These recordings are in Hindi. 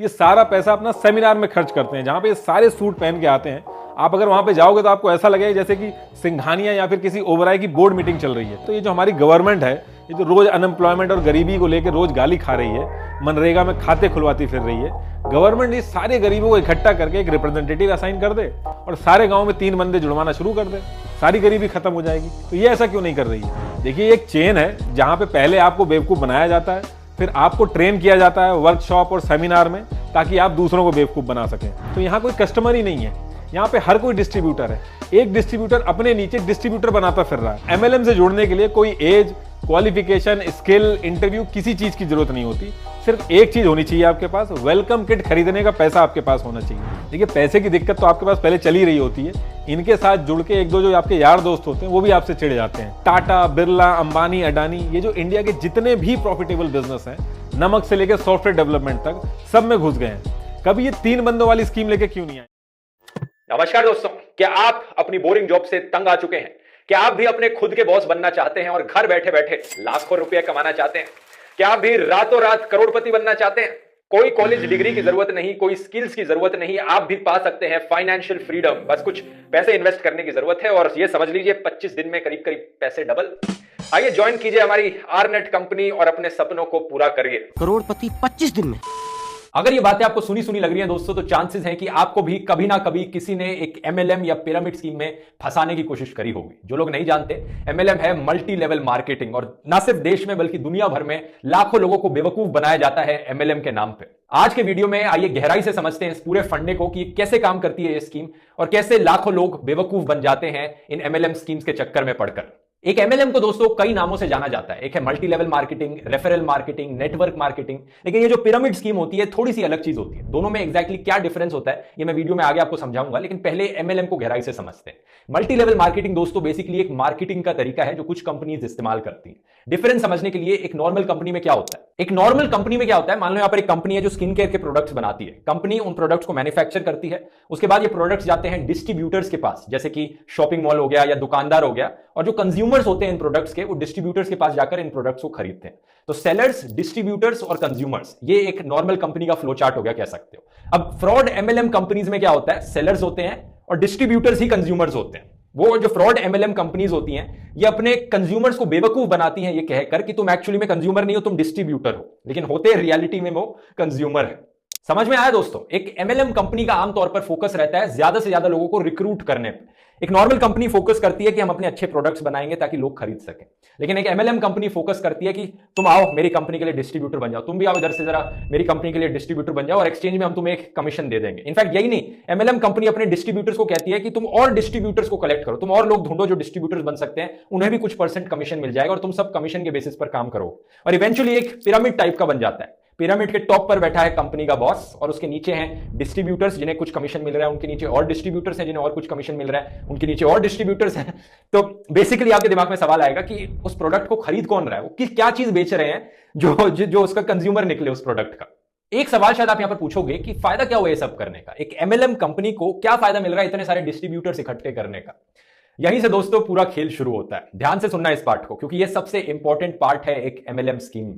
ये सारा पैसा अपना सेमिनार में खर्च करते हैं, जहां पे ये सारे सूट पहन के आते हैं। आप अगर वहां पे जाओगे तो आपको ऐसा लगेगा जैसे कि सिंघानिया या फिर किसी ओबराय की बोर्ड मीटिंग चल रही है। तो ये जो हमारी गवर्नमेंट है, ये जो रोज अनएम्प्लॉयमेंट और गरीबी को लेकर रोज गाली खा रही है, मनरेगा में खाते खुलवाती फिर रही है, गवर्नमेंट इस सारे गरीबों को इकट्ठा करके एक रिप्रेजेंटेटिव असाइन कर दे और सारे गांव में 3 बंदे जुड़वाना शुरू कर दे, सारी गरीबी खत्म हो जाएगी। तो ये ऐसा क्यों नहीं कर रही है? देखिए, एक चेन है जहां पे पहले आपको बेवकूफ बनाया जाता है, फिर आपको ट्रेन किया जाता है वर्कशॉप और सेमिनार में, ताकि आप दूसरों को बेवकूफ बना सकें। तो यहाँ कोई कस्टमर ही नहीं है, यहाँ पे हर कोई डिस्ट्रीब्यूटर है। एक डिस्ट्रीब्यूटर अपने नीचे डिस्ट्रीब्यूटर बनाता फिर रहा है। एमएलएम से जुड़ने के लिए कोई एज, क्वालिफिकेशन, स्किल, इंटरव्यू, किसी चीज की जरूरत नहीं होती। सिर्फ एक चीज होनी चाहिए आपके पास, वेलकम किट खरीदने का पैसा आपके पास होना चाहिए। देखिए, पैसे की दिक्कत तो आपके पास पहले चली रही होती है, इनके साथ जुड़ के एक दो जो आपके यार दोस्त होते हैं वो भी आपसे चिढ़ जाते हैं। टाटा, बिरला, अंबानी, अडानी, ये जो इंडिया के जितने भी प्रॉफिटेबल बिजनेस हैं, नमक से लेकर सॉफ्टवेयर डेवलपमेंट तक, सब में घुस गए हैं। कभी ये 3 बंदों वाली स्कीम लेके क्यों नहीं आए? नमस्कार दोस्तों, क्या आप अपनी बोरिंग जॉब से तंग आ चुके हैं? क्या आप भी अपने खुद के बॉस बनना चाहते हैं और घर बैठे बैठे लाखों रुपए कमाना चाहते हैं? क्या आप भी रातों रात करोड़पति बनना चाहते हैं? कोई कॉलेज डिग्री की जरूरत नहीं, कोई स्किल्स की जरूरत नहीं, आप भी पा सकते हैं फाइनेंशियल फ्रीडम। बस कुछ पैसे इन्वेस्ट करने की जरूरत है और ये समझ लीजिए 25 दिन में करीब करीब पैसे डबल। आइए ज्वाइन कीजिए हमारी आरनेट कंपनी और अपने सपनों को पूरा करिए करोड़पति 25 दिन में। अगर ये बातें आपको सुनी सुनी लग रही हैं दोस्तों, तो चांसेस हैं कि आपको भी कभी ना कभी किसी ने एक एमएलएम या पिरामिड स्कीम में फंसाने की कोशिश करी होगी। जो लोग नहीं जानते, एमएलएम है मल्टी लेवल मार्केटिंग, और ना सिर्फ देश में बल्कि दुनिया भर में लाखों लोगों को बेवकूफ बनाया जाता है एमएलएम के नाम पे। आज के वीडियो में आइए गहराई से समझते हैं इस पूरे फंडे को कि कैसे काम करती है ये स्कीम और कैसे लाखों लोग बेवकूफ बन जाते हैं इन एमएलएम स्कीम्स के चक्कर में पड़कर। एक एमएलएम को दोस्तों कई नामों से जाना जाता है। एक है multi level marketing, referral marketing, network marketing. लेकिन ये जो पिरामिड स्कीम होती है थोड़ी सी अलग चीज होती है। दोनों में एग्जैक्टली क्या डिफरेंस होता है ये मैं वीडियो में आगे आपको समझाऊंगा, लेकिन पहले एमएलएम को गहराई से समझते हैं। मल्टी लेवल मार्केटिंग दोस्तों बेसिकली एक मार्केटिंग का तरीका है जो कुछ कंपनीज इस्तेमाल करती है। डिफरेंस समझने के लिए एक नॉर्मल कंपनी में क्या होता है, एक नॉर्मल कंपनी में क्या होता है, मान लो यहाँ पर एक कंपनी है जो स्किन केयर के प्रोडक्ट्स बनाती है। कंपनी उन प्रोडक्ट्स को मैन्युफैक्चर करती है, उसके बाद ये प्रोडक्ट्स जाते हैं डिस्ट्रीब्यूटर्स के पास, जैसे कि शॉपिंग मॉल हो गया या दुकानदार हो गया, और जो कंज्यूमर्स होते हैं इन प्रोडक्ट्स के, वो डिस्ट्रीब्यूटर्स के पास जाकर इन प्रोडक्ट्स को खरीदते हैं। तो सेलर्स, डिस्ट्रीब्यूटर्स और कंज्यूमर्स, ये एक नॉर्मल कंपनी का फ्लो चार्ट हो गया, कह सकते हो। अब फ्रॉड एमएलएम कंपनीज में क्या होता है, सेलर्स होते हैं और डिस्ट्रीब्यूटर्स ही कंज्यूमर्स होते हैं। वो जो फ्रॉड एमएलएम कंपनीज होती हैं, ये अपने कंज्यूमर्स को बेवकूफ बनाती हैं ये कहकर कि तुम एक्चुअली में कंज्यूमर नहीं हो, तुम डिस्ट्रीब्यूटर हो, लेकिन होते रियलिटी में वो कंज्यूमर है। समझ में आया दोस्तों? एक एमएलएम कंपनी का आमतौर पर फोकस रहता है ज्यादा से ज्यादा लोगों को रिक्रूट करने पे। एक नॉर्मल कंपनी फोकस करती है कि हम अपने अच्छे प्रोडक्ट्स बनाएंगे ताकि लोग खरीद सकें, लेकिन एक एमएलएम कंपनी फोकस करती है कि तुम आओ मेरी कंपनी के लिए डिस्ट्रीब्यूटर बन जाओ, तुम भी आओ इधर से जरा मेरी कंपनी के लिए डिस्ट्रीब्यूटर बन जाओ और एक्सचेंज में हम तुम्हें एक कमीशन दे देंगे। इनफैक्ट यही नहीं, एमएलएम कंपनी अपने डिस्ट्रीब्यूटर्स को कहती है कि तुम और डिस्ट्रीब्यूटर्स को कलेक्ट करो, तुम और लोग ढूंढो जो डिस्ट्रीब्यूटर्स बन सकते हैं, उन्हें भी कुछ परसेंट कमीशन मिल जाएगा और तुम सब कमीशन के बेसिस पर काम करो। और इवेंचुअली एक पिरामिड टाइप का बन जाता है। पिरामिड के टॉप पर बैठा है कंपनी का बॉस और उसके नीचे हैं डिस्ट्रीब्यूटर्स जिन्हें कुछ कमीशन मिल रहा है, उनके नीचे और डिस्ट्रीब्यूटर्स हैं जिन्हें और कुछ कमीशन मिल रहा है, उनके नीचे और डिस्ट्रीब्यूटर्स हैं। तो बेसिकली आपके दिमाग में सवाल आएगा कि उस प्रोडक्ट को खरीद कौन रहा है, वो क्या चीज बेच रहे हैं जो उसका कंज्यूमर निकले उस प्रोडक्ट का। एक सवाल शायद आप यहां पर पूछोगे कि फायदा क्या हुआ ये सब करने का, एक एमएलएम कंपनी को क्या फायदा मिल रहा है इतने सारे डिस्ट्रीब्यूटर्स इकट्ठे करने का। यहीं से दोस्तों पूरा खेल शुरू होता है। ध्यान से सुनना इस पार्ट को, क्योंकि ये सबसे इंपॉर्टेंट पार्ट है एक एमएलएम स्कीम।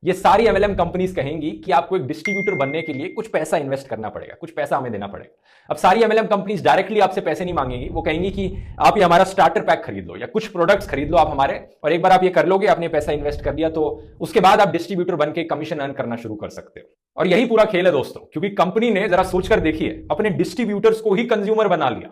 ये सारी एमएलएम कंपनीज कहेंगी कि आपको एक डिस्ट्रीब्यूटर बनने के लिए कुछ पैसा इन्वेस्ट करना पड़ेगा, कुछ पैसा हमें देना पड़ेगा। अब सारी एमएलएम कंपनीज डायरेक्टली आपसे पैसे नहीं मांगेंगी, वो कहेंगी कि आप ये हमारा स्टार्टर पैक खरीद लो या कुछ प्रोडक्ट्स खरीद लो आप हमारे, और एक बार आप ये कर लोगे, आपने पैसा इन्वेस्ट कर दिया, तो उसके बाद आप डिस्ट्रीब्यूटर बनके कमीशन अर्न करना शुरू कर सकते हो। और यही पूरा खेल है दोस्तों, क्योंकि कंपनी ने जरा सोचकर देखिए अपने डिस्ट्रीब्यूटर्स को ही कंज्यूमर बना लिया।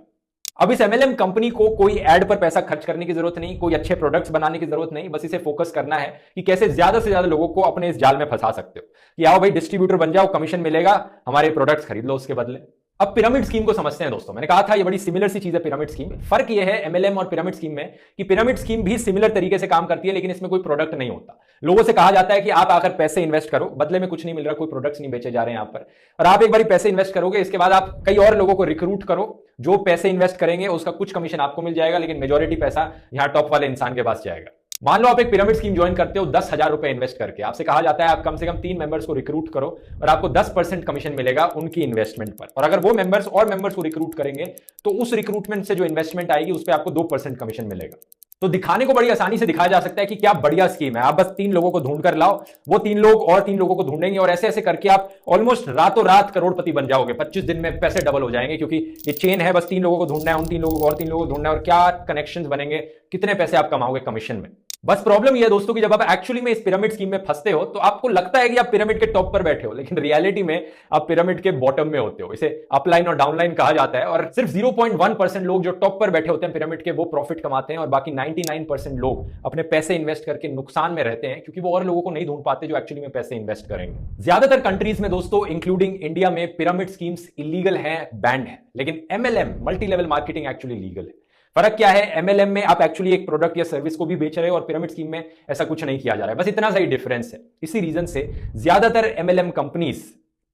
अब इस एमएलएम कंपनी को कोई एड पर पैसा खर्च करने की जरूरत नहीं, कोई अच्छे प्रोडक्ट्स बनाने की जरूरत नहीं, बस इसे फोकस करना है कि कैसे ज्यादा से ज्यादा लोगों को अपने इस जाल में फंसा सकते हो कि आओ भाई डिस्ट्रीब्यूटर बन जाओ, कमीशन मिलेगा, हमारे प्रोडक्ट्स खरीद लो उसके बदले। अब पिरामिड स्कीम को समझते हैं दोस्तों। मैंने कहा था ये बड़ी सिमिलर सी चीज है पिरामिड स्कीम। फर्क ये है एमएलएम और पिरामिड स्कीम में कि पिरामिड स्कीम भी सिमिलर तरीके से काम करती है, लेकिन इसमें कोई प्रोडक्ट नहीं होता। लोगों से कहा जाता है कि आप आकर पैसे इन्वेस्ट करो, बदले में कुछ नहीं मिल रहा, कोई प्रोडक्ट्स नहीं बेचे जा रहे हैं यहाँ पर, और आप एक बार पैसे इन्वेस्ट करोगे, इसके बाद आप कई और लोगों को रिक्रूट करो, जो पैसे इन्वेस्ट करेंगे उसका कुछ कमीशन आपको मिल जाएगा, लेकिन मेजोरिटी पैसा यहाँ टॉप वाले इंसान के पास जाएगा। मान लो आप एक पिरामिड स्कीम ज्वाइन करते हो 10,000 रुपए इन्वेस्ट करके, आपसे कहा जाता है आप कम से कम 3 मेंबर्स को रिक्रूट करो और आपको 10% कमीशन मिलेगा उनकी इन्वेस्टमेंट पर, और अगर वो मेंबर्स और मेंबर्स को रिक्रूट करेंगे तो उस रिक्रूटमेंट से जो इन्वेस्टमेंट आएगी उस पर आपको 2% कमीशन मिलेगा। तो दिखाने को बड़ी आसानी से दिखाया जा सकता है कि क्या बढ़िया स्कीम है, आप बस 3 लोगों को ढूंढ कर लाओ, वो 3 लोग और 3 लोगों को ढूंढेंगे और ऐसे ऐसे करके आप ऑलमोस्ट रातों रात करोड़पति बन जाओगे। 25 दिन में पैसे डबल हो जाएंगे, क्योंकि ये चेन है, बस 3 लोगों को ढूंढना है, उन 3 लोगों को और 3 लोगों को ढूंढना है, और क्या कनेक्शंस बनेंगे, कितने पैसे आप कमाओगे कमीशन में। बस प्रॉब्लम यह है दोस्तों कि जब आप एक्चुअली में इस पिरामिड स्कीम में फंसते हो तो आपको लगता है कि आप पिरामिड के टॉप पर बैठे हो, लेकिन रियलिटी में आप पिरामिड के बॉटम में होते हो। इसे अपलाइन और डाउनलाइन कहा जाता है, और सिर्फ 0.1% लोग जो टॉप पर बैठे होते हैं पिरामिड के, वो प्रॉफिट कमाते हैं, और बाकी 99% लोग अपने पैसे इन्वेस्ट करके नुकसान में रहते हैं, क्योंकि वो और लोगों को नहीं ढूंढ पाते जो एक्चुअली में पैसे इन्वेस्ट करेंगे। ज्यादातर कंट्रीज में दोस्तों, इंक्लूडिंग इंडिया में, पिरामिड स्कीम्स इलीगल है, बैंड है, लेकिन MLM multi level marketing actually legal है। फर्क क्या है, MLM में आप एक्चुअली एक प्रोडक्ट या सर्विस को भी बेच रहे हो, और पिरामिड स्कीम में ऐसा कुछ नहीं किया जा रहा है। बस इतना सा ही डिफरेंस है। इसी रीजन से ज्यादातर MLM कंपनीज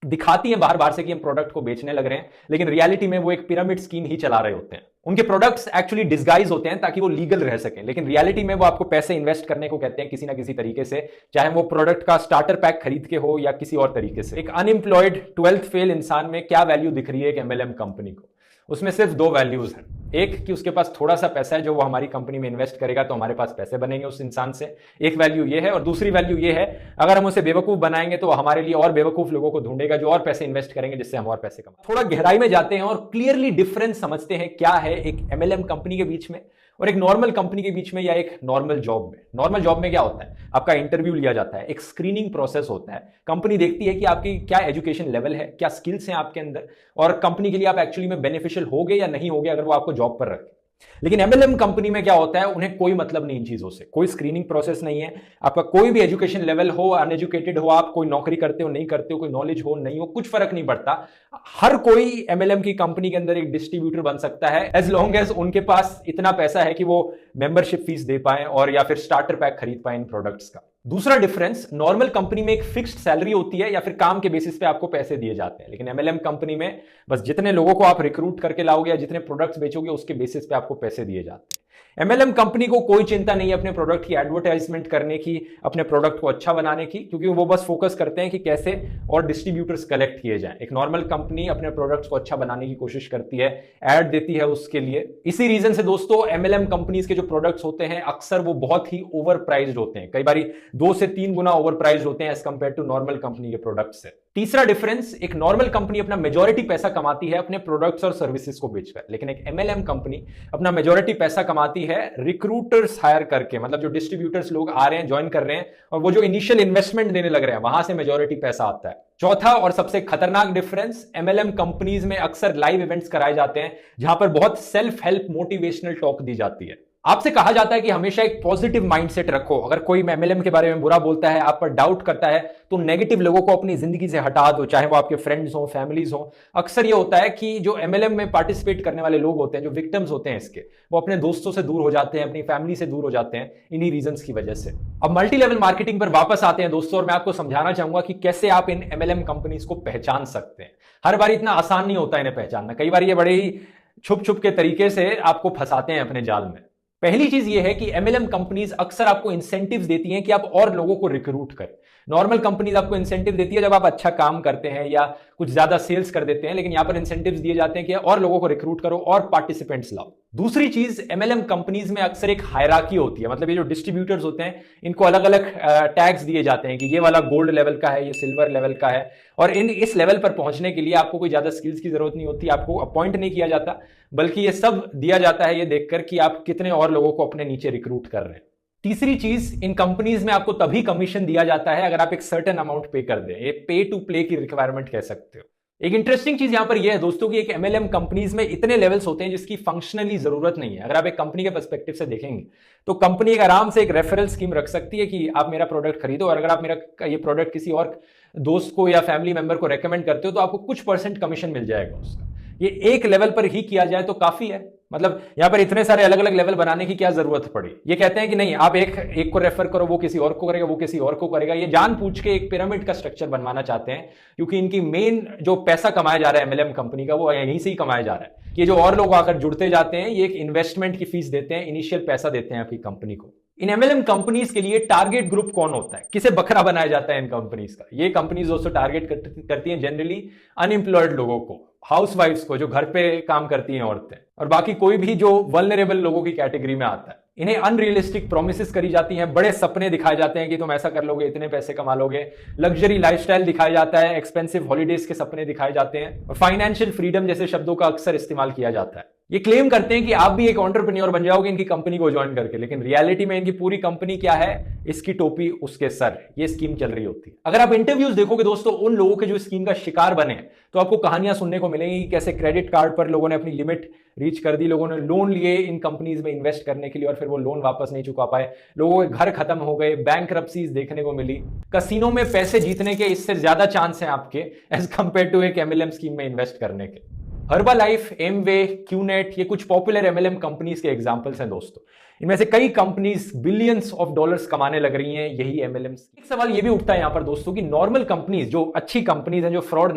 दिखाती हैं बाहर बाहर से कि हम प्रोडक्ट को बेचने लग रहे हैं, लेकिन रियलिटी में वो एक पिरामिड स्कीम ही चला रहे होते हैं। उनके प्रोडक्ट्स एक्चुअली डिस्गाइज होते हैं ताकि वो लीगल रह सकें, लेकिन रियलिटी में वो आपको पैसे इन्वेस्ट करने को कहते हैं किसी ना किसी तरीके से, चाहे वो प्रोडक्ट का स्टार्टर पैक खरीद के हो या किसी और तरीके से। एक अनएम्प्लॉयड 12th फेल इंसान में क्या वैल्यू दिख रही है एक MLM कंपनी को? उसमें सिर्फ 2 वैल्यूज हैं। एक कि उसके पास थोड़ा सा पैसा है जो वो हमारी कंपनी में इन्वेस्ट करेगा तो हमारे पास पैसे बनेंगे उस इंसान से, एक वैल्यू ये है। और दूसरी वैल्यू ये है, अगर हम उसे बेवकूफ बनाएंगे तो हमारे लिए और बेवकूफ लोगों को ढूंढेगा जो और पैसे इन्वेस्ट करेंगे, जिससे हम और पैसे कमाएं। थोड़ा गहराई में जाते हैं और क्लियरली डिफरेंस समझते हैं क्या है एक MLM कंपनी के बीच में और एक नॉर्मल कंपनी के बीच में, या एक नॉर्मल जॉब में। नॉर्मल जॉब में क्या होता है, आपका इंटरव्यू लिया जाता है, एक स्क्रीनिंग प्रोसेस होता है, कंपनी देखती है कि आपकी क्या एजुकेशन लेवल है, क्या स्किल्स हैं आपके अंदर, और कंपनी के लिए आप एक्चुअली में बेनिफिशियल होगे या नहीं होगे अगर वो आपको जॉब पर रखे। लेकिन MLM कंपनी में क्या होता है, उन्हें कोई मतलब नहीं इन चीजों से, कोई स्क्रीनिंग प्रोसेस नहीं है, आपका कोई भी एजुकेशन लेवल हो, अनएजुकेटेड हो आप, कोई नौकरी करते हो नहीं करते हो, कोई नॉलेज हो नहीं हो, कुछ फर्क नहीं पड़ता। हर कोई MLM की कंपनी के अंदर एक डिस्ट्रीब्यूटर बन सकता है, एज लॉन्ग एज उनके पास इतना पैसा है कि वो मेंबरशिप फीस दे पाए और या फिर स्टार्टर पैक खरीद पाए इन प्रोडक्ट्स का। दूसरा डिफरेंस, नॉर्मल कंपनी में एक फिक्स्ड सैलरी होती है या फिर काम के बेसिस पे आपको पैसे दिए जाते हैं, लेकिन MLM कंपनी में बस जितने लोगों को आप रिक्रूट करके लाओगे या जितने प्रोडक्ट्स बेचोगे उसके बेसिस पे आपको पैसे दिए जाते हैं। MLM कंपनी को कोई चिंता नहीं है अपने प्रोडक्ट की एडवर्टाइजमेंट करने की, अपने प्रोडक्ट को अच्छा बनाने की, क्योंकि वो बस फोकस करते हैं कि कैसे और डिस्ट्रीब्यूटर्स कलेक्ट किए जाएं। एक नॉर्मल कंपनी अपने प्रोडक्ट्स को अच्छा बनाने की कोशिश करती है, ऐड देती है उसके लिए। इसी रीजन से दोस्तों MLM कंपनीज के जो प्रोडक्ट्स होते हैं अक्सर वो बहुत ही ओवर प्राइज्ड होते हैं, कई बार 2 से 3 गुना ओवर प्राइज्ड होते हैं as compare to normal company के प्रोडक्ट्स से। तीसरा डिफरेंस, एक नॉर्मल कंपनी अपना मेजॉरिटी पैसा कमाती है अपने प्रोडक्ट्स और सर्विसेज को बेचकर, लेकिन एक MLM कंपनी अपना मेजॉरिटी पैसा कमाती है रिक्रूटर्स हायर करके, मतलब जो डिस्ट्रीब्यूटर्स लोग आ रहे हैं, ज्वाइन कर रहे हैं, और वो जो इनिशियल इन्वेस्टमेंट देने लग रहे हैं वहां से मेजॉरिटी पैसा आता है। चौथा और सबसे खतरनाक डिफरेंस, MLM कंपनीज में अक्सर लाइव इवेंट्स कराए जाते हैं जहां पर बहुत सेल्फ हेल्प मोटिवेशनल टॉक दी जाती है। आपसे कहा जाता है कि हमेशा एक पॉजिटिव माइंडसेट रखो, अगर कोई MLM के बारे में बुरा बोलता है, आप पर डाउट करता है, तो नेगेटिव लोगों को अपनी जिंदगी से हटा दो, चाहे वो आपके फ्रेंड्स हो, फैमिलीज हो। अक्सर ये होता है कि जो MLM में पार्टिसिपेट करने वाले लोग होते हैं, जो विक्टिम्स होते हैं इसके, वो अपने दोस्तों से दूर हो जाते हैं, अपनी फैमिली से दूर हो जाते हैं इन्हीं रीजंस की वजह से। अब मल्टी लेवल मार्केटिंग पर वापस आते हैं दोस्तों, और मैं आपको समझाना चाहूंगा कि कैसे आप इन MLM कंपनीज को पहचान सकते हैं। हर बार इतना आसान नहीं होता इन्हें पहचानना, कई बार ये बड़े ही छुप छुप के तरीके से आपको फंसाते हैं अपने जाल में। पहली चीज यह है कि MLM कंपनीज अक्सर आपको इंसेंटिव्स देती हैं कि आप और लोगों को रिक्रूट करें। नॉर्मल कंपनीज आपको इंसेंटिव देती है जब आप अच्छा काम करते हैं या कुछ ज्यादा सेल्स कर देते हैं, लेकिन यहां पर इंसेंटिव्स दिए जाते हैं कि और लोगों को रिक्रूट करो और पार्टिसिपेंट्स लाओ। दूसरी चीज, MLM कंपनीज में अक्सर एक हायरार्की होती है, मतलब ये जो डिस्ट्रीब्यूटर्स होते हैं इनको अलग अलग टैग्स दिए जाते हैं कि ये वाला गोल्ड लेवल का है, ये सिल्वर लेवल का है, और इस लेवल पर पहुंचने के लिए आपको कोई ज्यादा स्किल्स की जरूरत नहीं होती, आपको अपॉइंट नहीं किया जाता, बल्कि ये सब दिया जाता है ये देखकर कि आप कितने और लोगों को अपने नीचे रिक्रूट कर रहे हैं। तीसरी चीज, इन कंपनीज में आपको तभी कमीशन दिया जाता है अगर आप एक सर्टेन अमाउंट पे कर दें, ये पे टू प्ले की रिक्वायरमेंट कह सकते हो। एक इंटरेस्टिंग चीज यहां पर यह है दोस्तों कि एक MLM कंपनीज में इतने लेवल्स होते हैं जिसकी फंक्शनली जरूरत नहीं है। अगर आप एक कंपनी के पर्सपेक्टिव से देखेंगे तो कंपनी एक आराम से एक रेफरल स्कीम रख सकती है कि आप मेरा प्रोडक्ट खरीदो, और अगर आप मेरा ये प्रोडक्ट किसी और दोस्त को या फैमिली मेंबर को रेकमेंड करते हो तो आपको कुछ % कमीशन मिल जाएगा उसका। ये एक लेवल पर ही किया जाए तो काफी है, मतलब यहां पर इतने सारे अलग अलग लेवल बनाने की क्या जरूरत पड़ी। ये कहते हैं कि नहीं, आप एक को रेफर करो, वो किसी और को करेगा, वो किसी और को करेगा। ये जानबूझ के एक पिरामिड का स्ट्रक्चर बनवाना चाहते हैं, क्योंकि इनकी मेन जो पैसा कमाया जा रहा है MLM कंपनी का, वो यहीं से ही कमाया जा रहा है। ये जो और लोग आकर जुड़ते जाते हैं, ये एक इन्वेस्टमेंट की फीस देते हैं, इनिशियल पैसा देते हैं आपकी कंपनी को। इन MLM कंपनीज के लिए टारगेट ग्रुप कौन होता है, किसे बकरा बनाया जाता है इन कंपनीज का? ये कंपनीज दोस्तों टारगेट करती हैं जनरली अनएम्प्लॉयड लोगों को, हाउसवाइफ्स को, जो घर पे काम करती हैं औरतें, और बाकी कोई भी जो वल्नरेबल लोगों की कैटेगरी में आता है। इन्हें अनरियलिस्टिक प्रोमिसेस करी जाती हैं, बड़े सपने दिखाए जाते हैं कि तुम ऐसा कर लोगे, इतने पैसे कमा लोगे, लग्जरी लाइफस्टाइल दिखाया जाता है, एक्सपेंसिव हॉलीडेज के सपने दिखाए जाते हैं और फाइनेंशियल फ्रीडम जैसे शब्दों का अक्सर इस्तेमाल किया जाता है। ये क्लेम करते हैं कि आप भी एक एंटरप्रेन्योर बन जाओगे इनकी कंपनी को ज्वाइन करके, लेकिन रियलिटी में इनकी पूरी कंपनी क्या है, इसकी टोपी उसके सर, ये स्कीम चल रही होती है। अगर आप इंटरव्यूज देखोगे दोस्तों उन लोगों के जो स्कीम का शिकार बने, तो आपको कहानियां सुनने को मिलेंगी कि कैसे क्रेडिट कार्ड पर लोगों ने अपनी लिमिट रीच कर दी, लोगों ने लोन लिए इन कंपनीज में इन्वेस्ट करने के लिए और फिर वो लोन वापस नहीं चुका पाए, लोगों के घर खत्म हो गए, बैंकरप्सीज देखने को मिली, कसिनो में पैसे जीतने के इससे ज्यादा चांस हैं आपके एज कंपेयर टू एक एमएलएम स्कीम में इन्वेस्ट करने के। हर्बालाइफ, एमवे, क्यूनेट ये कुछ पॉपुलर एमएलएम कंपनीज के एग्जांपल्स हैं दोस्तों। इनमें से कई कंपनीज बिलियंस ऑफ डॉलर्स कमाने लग रही हैं यही एमएलएम्स। एक सवाल ये भी उठता है यहां पर दोस्तों कि नॉर्मल कंपनीज जो अच्छी कंपनीज हैं, जो फ्रॉड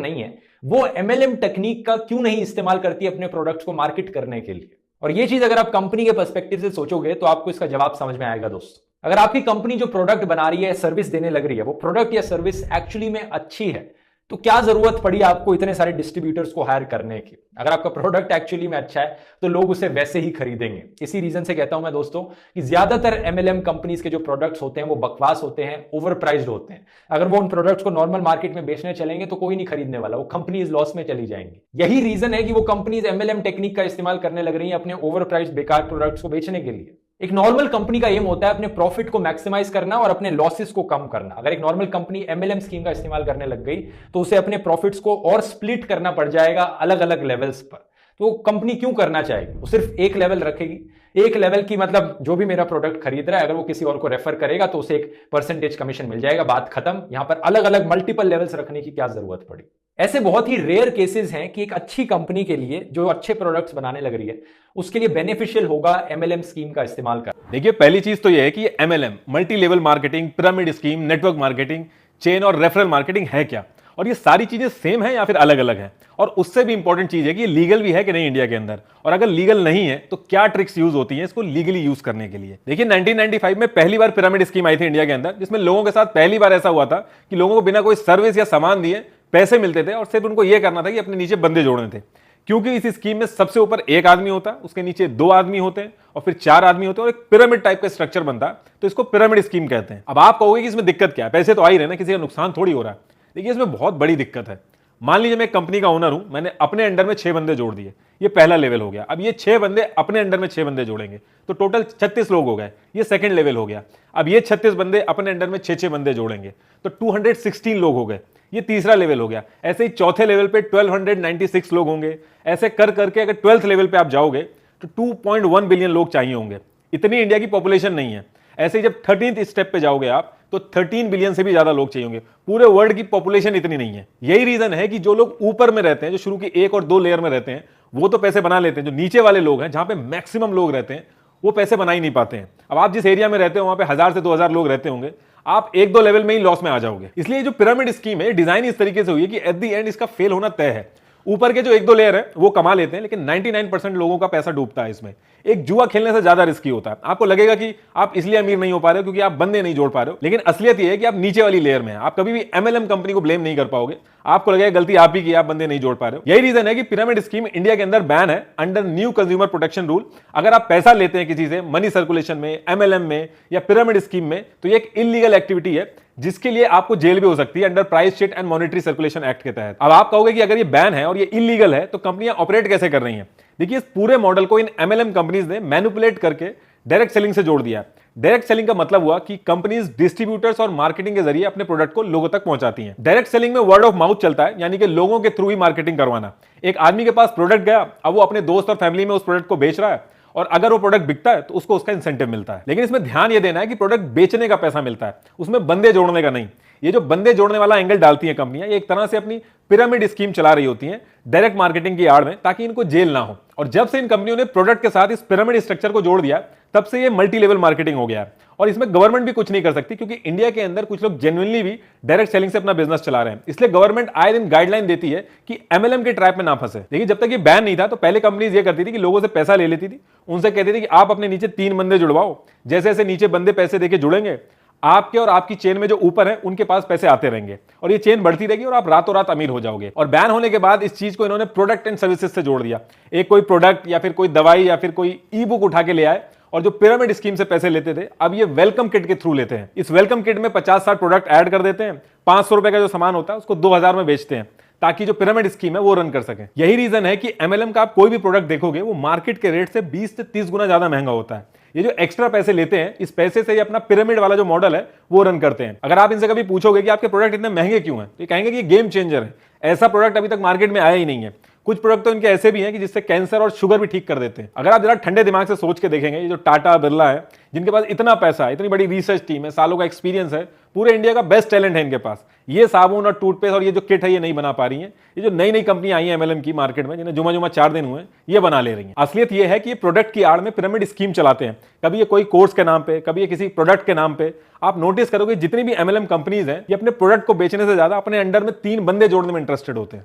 नहीं है, वो एमएलएम टेक्निक का क्यों नहीं इस्तेमाल करती अपने प्रोडक्ट्स को मार्केट करने के लिए। और ये चीज अगर आप कंपनी के पर्सपेक्टिव से सोचोगे तो आपको इसका जवाब समझ में आएगा दोस्तों। अगर आपकी कंपनी जो प्रोडक्ट बना रही है, सर्विस देने लग रही है, वो प्रोडक्ट या सर्विस एक्चुअली में अच्छी है, तो क्या जरूरत पड़ी आपको इतने सारे डिस्ट्रीब्यूटर्स को हायर करने की। अगर आपका प्रोडक्ट एक्चुअली में अच्छा है तो लोग उसे वैसे ही खरीदेंगे। इसी रीजन से कहता हूं मैं दोस्तों कि ज्यादातर एमएलएम कंपनीज के जो प्रोडक्ट्स होते हैं वो बकवास होते हैं, ओवर प्राइस्ड होते हैं। अगर वो उन प्रोडक्ट्स को नॉर्मल मार्केट में बेचने चलेंगे तो कोई नहीं खरीदने वाला, वो कंपनीज लॉस में चली जाएंगी। यही रीजन है कि वो कंपनीज एमएलएम टेक्निक का इस्तेमाल करने लग रही है अपने ओवर प्राइस्ड बेकार प्रोडक्ट्स को बेचने के लिए। एक नॉर्मल कंपनी का एम होता है अपने प्रॉफिट को मैक्सिमाइज करना और अपने लॉसेस को कम करना। अगर एक नॉर्मल कंपनी एमएलएम स्कीम का इस्तेमाल करने लग गई तो उसे अपने प्रॉफिट्स को और स्प्लिट करना पड़ जाएगा अलग अलग लेवल्स पर। तो कंपनी क्यों करना चाहेगी, वो सिर्फ एक लेवल रखेगी। एक लेवल की मतलब जो भी मेरा प्रोडक्ट खरीद रहा है अगर वो किसी और को रेफर करेगा तो उसे एक परसेंटेज कमीशन मिल जाएगा, बात खत्म। यहां पर अलग अलग मल्टीपल लेवल्स रखने की क्या जरूरत पड़ी। ऐसे बहुत ही रेयर केसेस हैं कि एक अच्छी कंपनी के लिए जो अच्छे प्रोडक्ट्स बनाने लग रही है उसके लिए बेनिफिशियल होगा एमएलएम स्कीम का इस्तेमाल कर। देखिए पहली चीज तो यह है कि MLM, multi level marketing, pyramid scheme, network marketing, chain और रेफरल मार्केटिंग है क्या, और ये सारी चीजें सेम है या फिर अलग अलग है। और उससे भी इंपॉर्टेंट चीज है कि ये लीगल भी है कि नहीं इंडिया के अंदर, और अगर लीगल नहीं है तो क्या ट्रिक्स यूज होती हैं इसको लीगली यूज करने के लिए। देखिए 1995 में पहली बार पिरामिड स्कीम आई थी इंडिया के अंदर, जिसमें लोगों के साथ पहली बार ऐसा हुआ था कि लोगों को बिना कोई सर्विस या सामान दिए पैसे मिलते थे और सिर्फ उनको यह करना था कि अपने नीचे बंदे जोड़ने थे। क्योंकि इस स्कीम में सबसे ऊपर एक आदमी होता है, उसके नीचे 2 आदमी होते हैं और फिर 4 आदमी होते हैं और एक पिरामिड टाइप का स्ट्रक्चर बनता है, तो इसको पिरामिड स्कीम कहते हैं। अब आप कहोगे कि इसमें दिक्कत क्या है, पैसे तो आ ही रहे ना, किसी का नुकसान थोड़ी हो रहा है। देखिए इसमें बहुत बड़ी दिक्कत है। मान लीजिए मैं एक कंपनी का ओनर हूं, मैंने अपने अंडर में 6 बंदे जोड़ दिए, ये पहला लेवल हो गया। अब ये 6 बंदे अपने अंडर में 6 बंदे जोड़ेंगे तो टोटल 36 लोग हो गए, ये सेकंड लेवल हो गया। अब ये 36 बंदे अपने अंडर में 6-6 बंदे जोड़ेंगे तो 216 लोग हो गए, ये तीसरा लेवल हो गया। ऐसे ही चौथे लेवल पे 1296 लोग होंगे। ऐसे कर करके अगर 12th लेवल पे आप जाओगे तो 2.1 बिलियन लोग चाहिए होंगे। इतनी इंडिया की पॉपुलेशन नहीं है। ऐसे ही जब 13th स्टेप पे जाओगे आप तो 13 बिलियन से भी ज्यादा लोग चाहिए होंगे। पूरे वर्ल्ड की पॉपुलेशन इतनी नहीं है। यही रीजन है कि जो लोग ऊपर में रहते हैं, जो शुरू की 1 और 2 लेयर में रहते हैं, वो तो पैसे बना लेते हैं। जो नीचे वाले लोग हैं, जहां पे मैक्सिमम लोग रहते हैं, वो पैसे बना ही नहीं पाते हैं। अब आप जिस एरिया में रहते हो वहां पे 1000 से 2000 लोग रहते होंगे, आप 1-2 लेवल में ही लॉस में आ जाओगे। इसलिए जो पिरामिड स्कीम है डिजाइन इस तरीके से हुई है कि एट द एंड इसका फेल होना तय है। ऊपर के जो 1-2 लेयर है वो कमा लेते हैं, लेकिन 99% लोगों का पैसा डूबता है इसमें। एक जुआ खेलने से ज्यादा रिस्की होता है। आपको लगेगा कि आप इसलिए अमीर नहीं हो पा रहे हो क्योंकि आप बंदे नहीं जोड़ पा रहे हो, लेकिन असलियत यह है कि आप नीचे वाली लेयर में हैं। आप कभी भी एमएलएम कंपनी को ब्लेम नहीं कर पाओगे। आपको लगेगा गलती आप ही की, आप बंदे नहीं जोड़ पा रहे हो। यही रीजन है कि पिरामिड स्कीम इंडिया के अंदर बैन है under new consumer protection rule. अगर आप पैसा लेते हैं किसी से मनी सर्कुलेशन में, एमएलएम में या पिरामिड स्कीम में, तो ये एक इलीगल एक्टिविटी है जिसके लिए आपको जेल भी हो सकती है under price sheet and monetary circulation act के तहत। अब आप कहोगे कि अगर ये बैन है और ये इलीगल है तो कंपनियां ऑपरेट कैसे कर रही हैं। देखिए इस पूरे मॉडल को इन एमएलएम कंपनीज ने मैनिपुलेट करके डायरेक्ट सेलिंग से जोड़ दिया। डायरेक्ट सेलिंग का मतलब हुआ कि कंपनीज डिस्ट्रीब्यूटर्स और मार्केटिंग के जरिए अपने प्रोडक्ट को लोगों तक पहुंचाती हैं। डायरेक्ट सेलिंग में वर्ड ऑफ माउथ चलता है, यानी कि लोगों के थ्रू ही मार्केटिंग करवाना। एक आदमी के पास प्रोडक्ट गया, अब वो अपने दोस्त और फैमिली में उस प्रोडक्ट को बेच रहा है और अगर वो प्रोडक्ट बिकता है तो उसको उसका इंसेंटिव मिलता है। लेकिन इसमें ध्यान ये देना है कि प्रोडक्ट बेचने का पैसा मिलता है, उसमें बंदे जोड़ने का नहीं। ये जो बंदे जोड़ने वाला एंगल डालती हैं कंपनियां, ये एक तरह से अपनी पिरामिड स्कीम चला रही होती हैं डायरेक्ट मार्केटिंग की आड़ में, ताकि इनको जेल ना हो। और जब से इन कंपनियों ने प्रोडक्ट के साथ इस पिरामिड स्ट्रक्चर को जोड़ दिया, तब से ये मल्टी लेवल मार्केटिंग हो गया। और इसमें गवर्नमेंट भी कुछ नहीं कर सकती, क्योंकि इंडिया के अंदर कुछ लोग जेन्युइनली भी डायरेक्ट सेलिंग से अपना बिजनेस चला रहे हैं। इसलिए गवर्नमेंट आए दिन गाइडलाइन देती है कि एमएलएम के ट्रैप में ना फंसे। देखिए जब तक ये बैन नहीं था तो पहले कंपनीज ये करती थी कि लोगों से पैसा ले लेती थी, उनसे कहती थी कि आप अपने नीचे 3 बंदे जुड़वाओ। जैसे जैसे नीचे बंदे पैसे देके जुड़ेंगे, आपके और आपकी चेन में जो ऊपर है उनके पास पैसे आते रहेंगे और ये चेन बढ़ती रहेगी और आप रातों रात अमीर हो जाओगे। और बैन होने के बाद इस चीज को इन्होंने प्रोडक्ट एंड सर्विसेज से जोड़ दिया। एक कोई प्रोडक्ट या फिर कोई दवाई या फिर कोई ई बुक उठा के ले आए और जो पिरामिड स्कीम से पैसे लेते थे अब ये वेलकम किट के थ्रू लेते हैं। इस वेलकम किट में 50-60 प्रोडक्ट ऐड कर देते हैं, 500 रुपए का जो सामान होता है उसको 2000 में बेचते हैं ताकि जो पिरामिड स्कीम है वो रन कर सके। यही रीजन है कि एमएलएम का आप कोई भी प्रोडक्ट देखोगे वो मार्केट के रेट से 20 से 30 गुना ज्यादा महंगा होता है। ये जो एक्स्ट्रा पैसे लेते हैं इस पैसे से ये अपना पिरामिड वाला जो मॉडल है वो रन करते हैं। अगर आप इनसे कभी पूछोगे कि आपके प्रोडक्ट इतने महंगे क्यों हैं तो ये कहेंगे कि ये गेम चेंजर है, ऐसा प्रोडक्ट अभी तक मार्केट में आया ही नहीं है। कुछ प्रोडक्ट तो इनके ऐसे भी हैं कि जिससे कैंसर और शुगर भी ठीक कर देते हैं। अगर आप जरा ठंडे दिमाग से सोच के देखेंगे, ये जो टाटा बिरला है जिनके पास इतना पैसा है, इतनी बड़ी रिसर्च टीम है, सालों का एक्सपीरियंस है, पूरे इंडिया का बेस्ट टैलेंट है इनके पास, ये साबुन और टूथपेस्ट और ये जो किट है ये नहीं बना पा रही है। ये जो नई नई कंपनी आई है एमएलएम की मार्केट में, जिन्हें जुमा जुमा 4 दिन हुए, ये बना ले रही है। असलियत ये है कि ये प्रोडक्ट की आड़ में पिरामिड स्कीम चलाते हैं। कभी ये कोई कोर्स के नाम पे, कभी ये किसी प्रोडक्ट के नाम पे। आप नोटिस करोगे जितनी भी एमएलएम कंपनीज हैं ये अपने प्रोडक्ट को बेचने से ज्यादा अपने अंडर में 3 बंदे जोड़ने में इंटरेस्टेड होते हैं।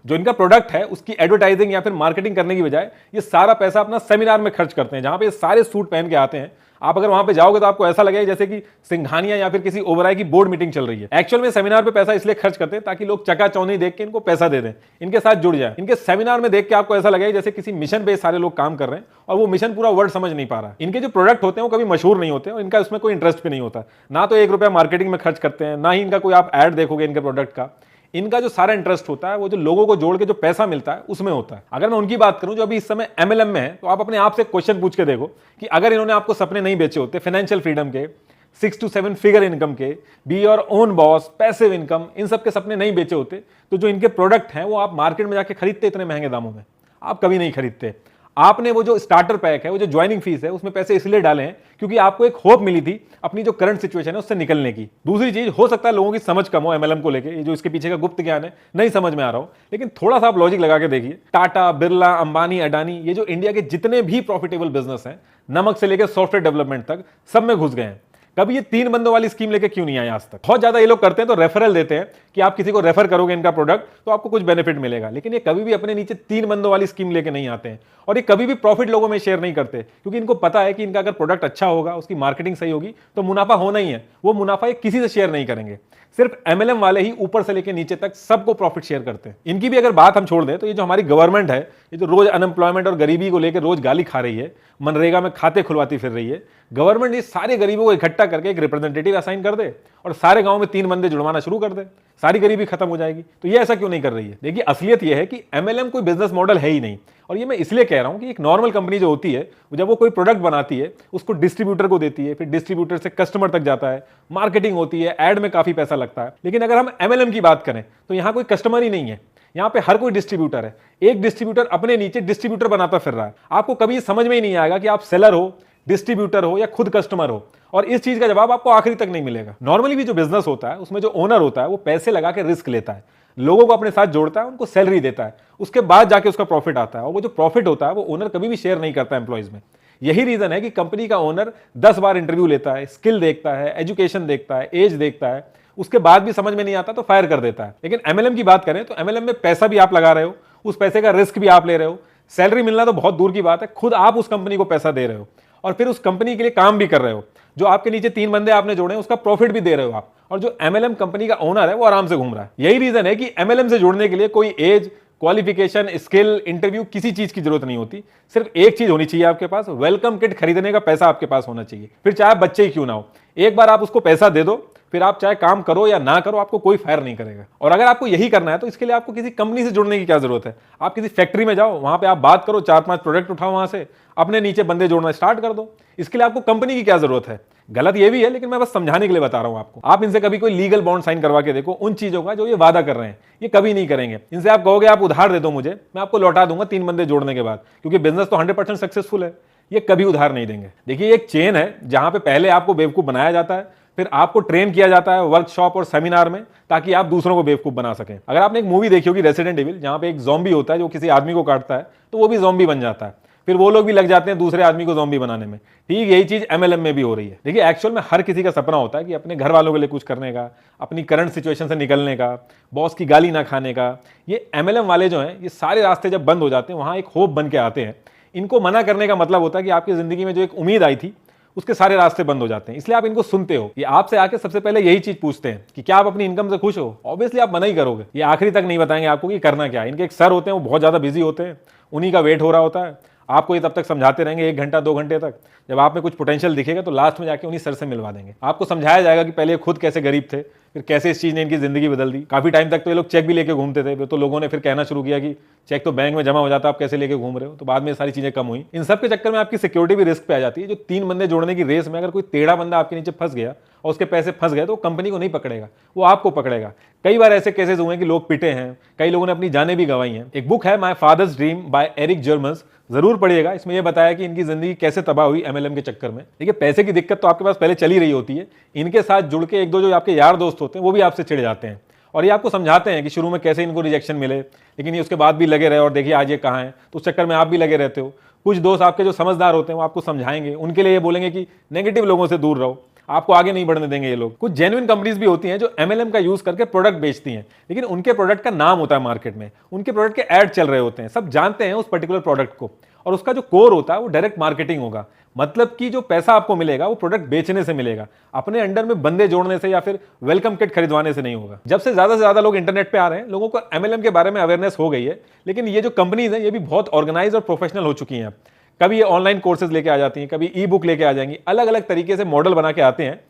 जो इनका प्रोडक्ट है उसकी एडवर्टाइजिंग या फिर मार्केटिंग करने की बजाय ये सारा पैसा अपना सेमिनार में खर्च करते हैं, जहां पे ये सारे सूट पहन के आते हैं। आप अगर वहां पे जाओगे तो आपको ऐसा लगेगा जैसे कि सिंघानिया या फिर किसी ओबराय की बोर्ड मीटिंग चल रही है। एक्चुअल में सेमिनार पे पैसा इसलिए खर्च करते हैं ताकि लोग चकाचौंधी देख के इनको पैसा दे दें, इनके साथ जुड़ जाए। इनके सेमिनार में देख के आपको ऐसा लगेगा जैसे किसी मिशन पे सारे लोग काम कर रहे हैं और वो मिशन पूरा वर्ड समझ नहीं पा रहा। इनके जो प्रोडक्ट होते हैं वो कभी मशहूर नहीं होते और इनका उसमें कोई इंटरेस्ट भी नहीं होता। ना तो 1 रुपया मार्केटिंग में खर्च करते हैं, ना ही इनका कोई आप ऐड देखोगे इनके प्रोडक्ट का। इनका जो सारा इंटरेस्ट होता है वो जो लोगों को जोड़ के जो पैसा मिलता है उसमें होता है। अगर मैं उनकी बात करूं जो अभी इस समय एमएलएम में है, तो आप अपने आप से क्वेश्चन पूछ के देखो कि अगर इन्होंने आपको सपने नहीं बेचे होते फाइनेंशियल फ्रीडम के, 6 to 7 फिगर इनकम के, be your own boss, passive income, इन सब के सपने नहीं बेचे होते तो जो इनके प्रोडक्ट हैं वो आप मार्केट में जाके खरीदते इतने महंगे दामों में? आप कभी नहीं खरीदते। आपने वो जो स्टार्टर पैक है, वो जो ज्वाइनिंग फीस है, उसमें पैसे इसलिए डाले हैं क्योंकि आपको एक होप मिली थी अपनी जो करंट सिचुएशन है उससे निकलने की। दूसरी चीज, हो सकता है लोगों की समझ कम हो एमएलएम को लेके, ये जो इसके पीछे का गुप्त ज्ञान है नहीं समझ में आ रहा हो, लेकिन थोड़ा सा आप लॉजिक लगा के देखिए। टाटा, बिरला, अंबानी, अडानी, ये जो इंडिया के जितने भी प्रॉफिटेबल बिजनेस हैं, नमक से लेकर सॉफ्टवेयर डेवलपमेंट तक, सब में घुस गए हैं। कभी ये 3 बंदों वाली स्कीम लेके क्यों नहीं आए आज तक? बहुत ज्यादा ये लोग करते हैं तो रेफरल देते हैं कि आप किसी को रेफर करोगे इनका प्रोडक्ट तो आपको कुछ बेनिफिट मिलेगा, लेकिन ये कभी भी अपने नीचे 3 बंदों वाली स्कीम लेके नहीं आते हैं। और ये कभी भी प्रॉफिट लोगों में शेयर नहीं करते क्योंकि इनको पता है कि इनका अगर प्रोडक्ट अच्छा होगा, उसकी मार्केटिंग सही होगी तो मुनाफा होना ही है। वो मुनाफा ये किसी से शेयर नहीं करेंगे। सिर्फ एमएलएम वाले ही ऊपर से लेकर नीचे तक सबको प्रॉफिट शेयर करते हैं। इनकी भी अगर बात हम छोड़ दें तो ये जो हमारी गवर्नमेंट है, ये जो रोज अनएम्प्लॉयमेंट और गरीबी को लेकर रोज गाली खा रही है, मनरेगा में खाते खुलवाती फिर रही है, गवर्नमेंट ये सारे गरीबों को इकट्ठा करके एक रिप्रेजेंटेटिव असाइन कर दे और सारे गांव में 3 बंदे जुड़वाना शुरू कर दे, सारी गरीबी खत्म हो जाएगी। तो ये ऐसा क्यों नहीं कर रही है? देखिए, असलियत ये है कि एमएलएम कोई बिजनेस मॉडल है ही नहीं। और ये मैं इसलिए कह रहा हूं कि एक नॉर्मल कंपनी जो होती है, जब वो कोई प्रोडक्ट बनाती है उसको डिस्ट्रीब्यूटर को देती है, फिर डिस्ट्रीब्यूटर से कस्टमर तक जाता है, मार्केटिंग होती है, एड में काफी पैसा लगता है। लेकिन अगर हम एमएलएम की बात करें तो यहां कोई कस्टमर ही नहीं है, यहां पे हर कोई डिस्ट्रीब्यूटर है। एक डिस्ट्रीब्यूटर अपने नीचे डिस्ट्रीब्यूटर बनाता फिर रहा है। आपको कभी समझ में ही नहीं आएगा कि आप सेलर हो, डिस्ट्रीब्यूटर हो या खुद कस्टमर हो, और इस चीज का जवाब आपको आखिरी तक नहीं मिलेगा। नॉर्मली भी जो बिजनेस होता है उसमें जो ओनर होता है वो पैसे लगा के रिस्क लेता है, लोगों को अपने साथ जोड़ता है, उनको सैलरी देता है, उसके बाद जाके उसका प्रॉफिट आता है। और वो जो प्रॉफिट होता है वो ओनर कभी भी शेयर नहीं करता एम्प्लॉइज में। यही रीजन है कि कंपनी का ओनर 10 बार इंटरव्यू लेता है, स्किल देखता है, एजुकेशन देखता है, एज देखता है, उसके बाद भी समझ में नहीं आता तो फायर कर देता है। लेकिन एमएलएम की बात करें तो एमएलएम में पैसा भी आप लगा रहे हो, उस पैसे का रिस्क भी आप ले रहे हो, सैलरी मिलना तो बहुत दूर की बात है, खुद आप उस कंपनी को पैसा दे रहे हो और फिर उस कंपनी के लिए काम भी कर रहे हो। जो आपके नीचे 3 बंदे आपने जोड़े हैं उसका प्रॉफिट भी दे रहे हो आप, और जो एमएलएम कंपनी का ओनर है वो आराम से घूम रहा है। यही रीजन है कि एमएलएम से जुड़ने के लिए कोई एज, क्वालिफिकेशन, स्किल, इंटरव्यू, किसी चीज की जरूरत नहीं होती। सिर्फ एक चीज होनी चाहिए आपके पास, वेलकम किट खरीदने का पैसा आपके पास होना चाहिए। फिर चाहे बच्चे ही क्यों ना हो, एक बार आप उसको पैसा दे दो, फिर आप चाहे काम करो या ना करो, आपको कोई फायर नहीं करेगा। और अगर आपको यही करना है तो इसके लिए आपको किसी कंपनी से जुड़ने की क्या जरूरत है? आप किसी फैक्ट्री में जाओ, वहां पे आप बात करो, 4-5 प्रोडक्ट उठाओ, वहां से अपने नीचे बंदे जोड़ना स्टार्ट कर दो। इसके लिए आपको कंपनी की क्या जरूरत है? गलत ये भी है, लेकिन मैं बस समझाने के लिए बता रहा हूं आपको। आप इनसे कभी कोई लीगल बॉन्ड साइन करवा के देखो, उन चीजों का जो ये वादा कर रहे हैं ये कभी नहीं करेंगे। इनसे आप कहोगे आप उधार दे दो मुझे, मैं आपको लौटा दूंगा 3 बंदे जोड़ने के बाद, क्योंकि बिजनेस तो 100% सक्सेसफुल है। ये कभी उधार नहीं देंगे। देखिए, एक चेन है जहां पे पहले आपको बेवकूफ बनाया जाता है, फिर आपको ट्रेन किया जाता है वर्कशॉप और सेमिनार में, ताकि आप दूसरों को बेवकूफ बना सकें। अगर आपने एक मूवी देखी होगी रेसिडेंट एविल, जहां पे एक ज़ॉम्बी होता है जो किसी आदमी को काटता है तो वो भी ज़ॉम्बी बन जाता है, फिर वो लोग भी लग जाते हैं दूसरे आदमी को ज़ॉम्बी बनाने में। ठीक यही चीज एमएलएम में भी हो रही है। देखिए, एक्चुअल में हर किसी का सपना होता है कि अपने घर वालों के लिए कुछ करने का, अपनी करंट सिचुएशन से निकलने का, बॉस की गाली ना खाने का। ये एमएलएम वाले जो हैं, ये सारे रास्ते जब बंद हो जाते हैं, वहां एक होप बन के आते हैं। इनको मना करने का मतलब होता है कि आपकी जिंदगी में जो एक उम्मीद आई थी उसके सारे रास्ते बंद हो जाते हैं, इसलिए आप इनको सुनते हो। ये आपसे आके सबसे पहले यही चीज पूछते हैं कि क्या आप अपनी इनकम से खुश हो? ऑब्वियसली आप मना ही करोगे। ये आखिरी तक नहीं बताएंगे आपको कि करना क्या है। इनके एक सर होते हैं, वो बहुत ज्यादा बिजी होते हैं, उन्हीं का वेट हो रहा होता है। आपको ये तब तक समझाते रहेंगे 1 घंटा 2 घंटे तक, जब आप में कुछ पोटेंशियल दिखेगा तो लास्ट में जाके उन्हीं सर से मिलवा देंगे। आपको समझाया जाएगा कि पहले खुद कैसे गरीब थे, फिर कैसे इस चीज़ ने इनकी ज़िंदगी बदल दी। काफ़ी टाइम तक तो ये लोग चेक भी लेके घूमते थे, तो लोगों ने फिर कहना शुरू किया कि चेक तो बैंक में जमा हो जाता, आप कैसे लेके घूम रहे हो। तो बाद में सारी चीज़ें कम हुई। इन सब के चक्कर में आपकी सिक्योरिटी भी रिस्क पे आ जाती है। जो 3 बंदे जोड़ने की रेस में अगर कोई टेढ़ा बंदा आपके नीचे फंस गया और उसके पैसे फंस गए तो कंपनी को नहीं पकड़ेगा, वो आपको पकड़ेगा। कई बार ऐसे केसेस हुए कि लोग पिटे हैं, कई लोगों ने अपनी जानें भी गंवाई हैं। एक बुक है my father's dream by Eric जर्मस, जरूर पढ़िएगा। इसमें यह बताया कि इनकी जिंदगी कैसे तबाह हुई एमएलएम के चक्कर में। देखिए, पैसे की दिक्कत तो आपके पास पहले चली रही होती है, इनके साथ जुड़ के 1-2 जो आपके यार दोस्त होते हैं वो भी आपसे चिढ़ जाते हैं और ये आपको समझाते हैं कि शुरू में कैसे इनको रिजेक्शन मिले, लेकिन ये उसके बाद भी लगे रहे और देखिए आज ये कहाँ है। तो उस चक्कर में आप भी लगे रहते हो। कुछ दोस्त आपके जो समझदार होते हैं वो आपको समझाएंगे, उनके लिए ये बोलेंगे कि नेगेटिव लोगों से दूर रहो, आपको आगे नहीं बढ़ने देंगे ये लोग। कुछ जेन्युइन कंपनीज भी होती हैं जो एमएलएम का यूज करके प्रोडक्ट बेचती हैं, लेकिन उनके प्रोडक्ट का नाम होता है मार्केट में, उनके प्रोडक्ट के ऐड चल रहे होते हैं, सब जानते हैं उस पर्टिकुलर प्रोडक्ट को, और उसका जो कोर होता है वो डायरेक्ट मार्केटिंग होगा। मतलब कि जो पैसा आपको मिलेगा वो प्रोडक्ट बेचने से मिलेगा, अपने अंडर में बंदे जोड़ने से या फिर वेलकम किट खरीदवाने से नहीं होगा। जब से ज्यादा लोग इंटरनेट पे आ रहे हैं, लोगों को एमएलएम के बारे में अवेयरनेस हो गई है, लेकिन ये जो कंपनीज हैं ये भी बहुत ऑर्गेनाइज और प्रोफेशनल हो चुकी हैं। कभी ये ऑनलाइन कोर्सेज लेके आ जाती हैं, कभी ई बुक लेके आ जाएंगी, अलग अलग तरीके से मॉडल बना के आते हैं।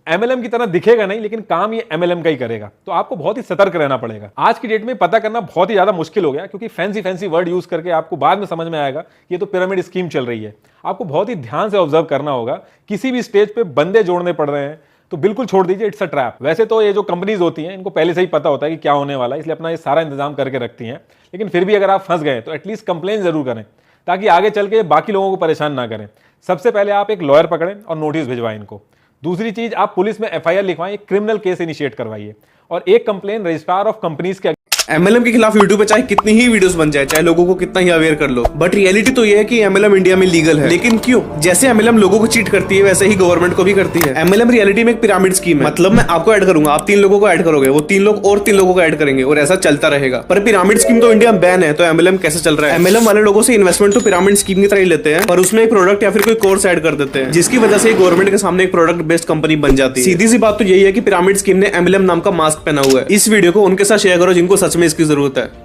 एमएलएम की तरह दिखेगा नहीं, लेकिन काम ये एमएलएम का ही करेगा। तो आपको बहुत ही सतर्क रहना पड़ेगा। आज की डेट में पता करना बहुत ही ज्यादा मुश्किल हो गया, क्योंकि फैंसी वर्ड यूज करके आपको बाद में समझ में आएगा कि ये तो पिरामिड स्कीम चल रही है। आपको बहुत ही ध्यान से ऑब्जर्व करना होगा। किसी भी स्टेज पे बंदे जोड़ने पड़ रहे हैं तो बिल्कुल छोड़ दीजिए, इट्स अ ट्रैप। वैसे तो ये जो कंपनीज होती हैं इनको पहले से ही पता होता है कि क्या होने वाला है, इसलिए अपना ये सारा इंतजाम करके रखती हैं। लेकिन फिर भी अगर आप फंस गए तो एटलीस्ट कंप्लेन जरूर करें, ताकि आगे चल के बाकी लोगों को परेशान ना करें। सबसे पहले आप एक लॉयर पकड़ें और नोटिस भिजवाएं इनको। दूसरी चीज, आप पुलिस में एफआईआर लिखवाएं, एक क्रिमिनल केस इनिशिएट करवाइए और एक कंप्लेन रजिस्ट्रार ऑफ कंपनीज के एमएलएम के खिलाफ यूट्यूब पे चाहे कितनी ही वीडियोस बन जाए, चाहे लोगों को कितना ही अवेयर कर लो, बट रियलिटी तो ये है कि एमएलएम इंडिया में लीगल है। लेकिन क्यों? जैसे एमएलएम लोगों को चीट करती है, वैसे ही गवर्नमेंट को भी करती है। एमएलएम रियलिटी में एक पिरामिड स्कीम है। मतलब मैं आपको ऐड करूंगा, आप 3 लोगों को ऐड करोगे, वो 3 लोग और 3 लोगों को ऐड करेंगे और ऐसा चलता रहेगा। पर पिरामिड स्कीम तो इंडिया में बैन है, तो एमएलएम कैसे चल रहा है? एमएलएम वाले लोगों से इन्वेस्टमेंट तो पिरामिड स्कीम की तरह ही लेते हैं, पर उसमें एक प्रोडक्ट या फिर कोई कोर्स ऐड कर देते हैं, जिसकी वजह से गवर्नमेंट के सामने एक प्रोडक्ट बेस्ड कंपनी बन जाती है। सीधी सी बात तो यही है कि पिरामिड स्कीम ने एमएलएम नाम का मास्क पहना हुआ है। इस वीडियो को उनके साथ शेयर करो जिनको सच में इसकी जरूरत है।